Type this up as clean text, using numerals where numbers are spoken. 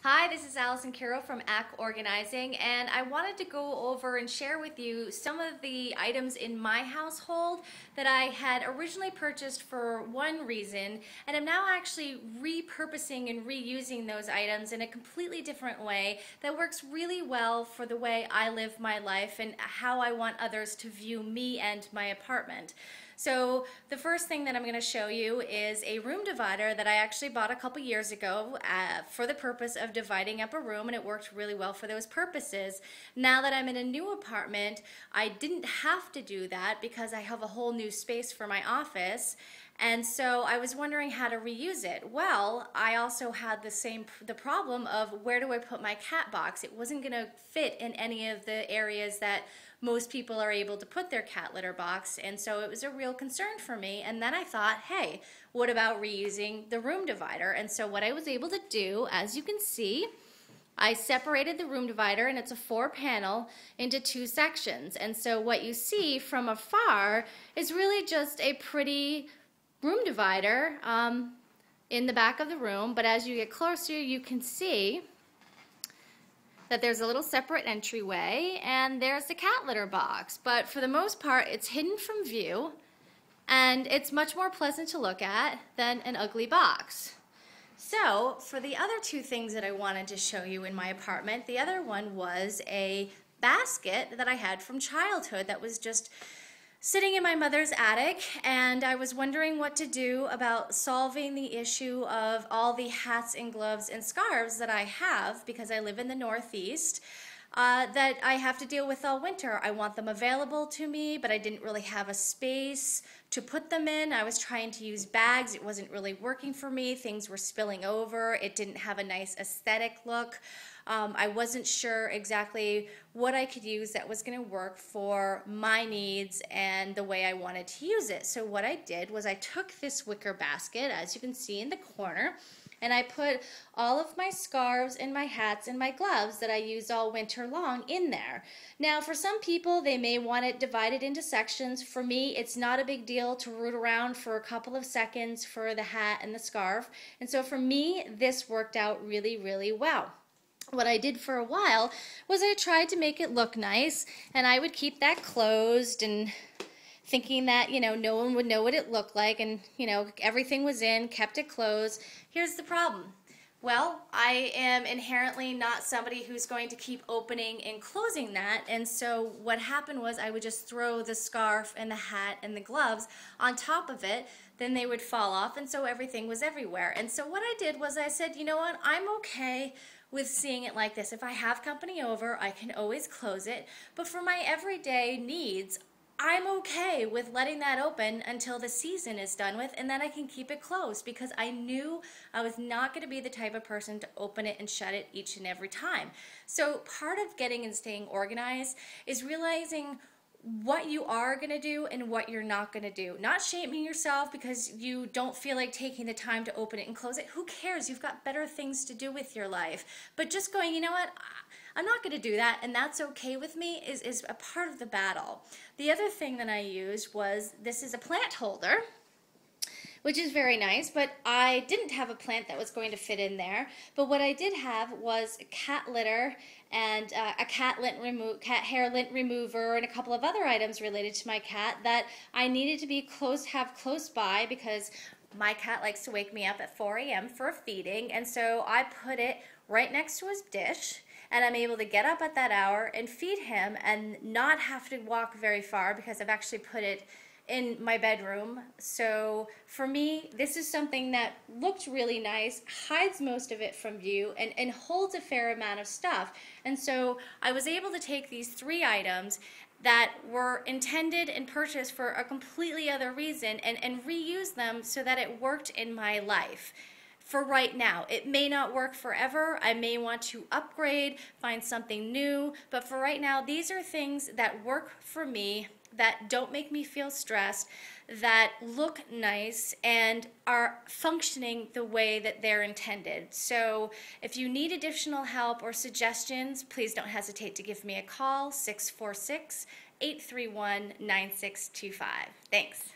Hi, this is Allison Caro from ACK Organizing, and I wanted to go over and share with you some of the items in my household that I had originally purchased for one reason, and I'm now actually repurposing and reusing those items in a completely different way that works really well for the way I live my life and how I want others to view me and my apartment. So the first thing that I'm going to show you is a room divider that I actually bought a couple years ago for the purpose of dividing up a room, and it worked really well for those purposes. Now that I'm in a new apartment, I didn't have to do that because I have a whole new space for my office. And so I was wondering how to reuse it. Well, I also had the problem of where do I put my cat box? It wasn't going to fit in any of the areas that most people are able to put their cat litter box, and so it was a real concern for me. And then I thought, hey, what about reusing the room divider? And so what I was able to do, as you can see, I separated the room divider, and it's a 4-panel, into 2 sections. And so what you see from afar is really just a pretty room divider in the back of the room, but as you get closer you can see that there's a little separate entryway and there's the cat litter box, but for the most part it's hidden from view and it's much more pleasant to look at than an ugly box. So for the other 2 things that I wanted to show you in my apartment, the other one was a basket that I had from childhood that was just sitting in my mother's attic, and I was wondering what to do about solving the issue of all the hats and gloves and scarves that I have because I live in the Northeast that I have to deal with all winter. I want them available to me, but I didn't really have a space to put them in. I was trying to use bags. It wasn't really working for me. Things were spilling over. It didn't have a nice aesthetic look. I wasn't sure exactly what I could use that was going to work for my needs and the way I wanted to use it. So what I did was I took this wicker basket, as you can see in the corner, and I put all of my scarves and my hats and my gloves that I use all winter long in there. Now for some people they may want it divided into sections. For me it's not a big deal to root around for a couple of seconds for the hat and the scarf, and so for me this worked out really, really well. What I did for a while was I tried to make it look nice, and I would keep that closed and thinking that, you know, no one would know what it looked like, and, you know, everything was in, kept it closed. Here's the problem. Well, I am inherently not somebody who's going to keep opening and closing that, and so what happened was I would just throw the scarf and the hat and the gloves on top of it, then they would fall off, and so everything was everywhere. And so what I did was I said, you know what, I'm okay with seeing it like this. If I have company over, I can always close it, but for my everyday needs, I'm okay with letting that open until the season is done with, and then I can keep it closed because I knew I was not going to be the type of person to open it and shut it each and every time. So part of getting and staying organized is realizing what you are going to do and what you're not going to do. Not shaming yourself because you don't feel like taking the time to open it and close it. Who cares? You've got better things to do with your life. But just going, you know what? I'm not going to do that, and that's okay with me, is a part of the battle. The other thing that I used was, this is a plant holder, which is very nice, but I didn't have a plant that was going to fit in there. But what I did have was cat litter and a cat hair lint remover and a couple of other items related to my cat that I needed to be have close by because my cat likes to wake me up at 4 a.m. for feeding, and so I put it right next to his dish, and I'm able to get up at that hour and feed him and not have to walk very far because I've actually put it in my bedroom. So for me, this is something that looked really nice, hides most of it from view, and holds a fair amount of stuff. And so I was able to take these 3 items that were intended and purchased for a completely other reason and reuse them so that it worked in my life. For right now. It may not work forever. I may want to upgrade, find something new, but for right now, these are things that work for me, that don't make me feel stressed, that look nice, and are functioning the way that they're intended. So if you need additional help or suggestions, please don't hesitate to give me a call, 646-831-9625. Thanks.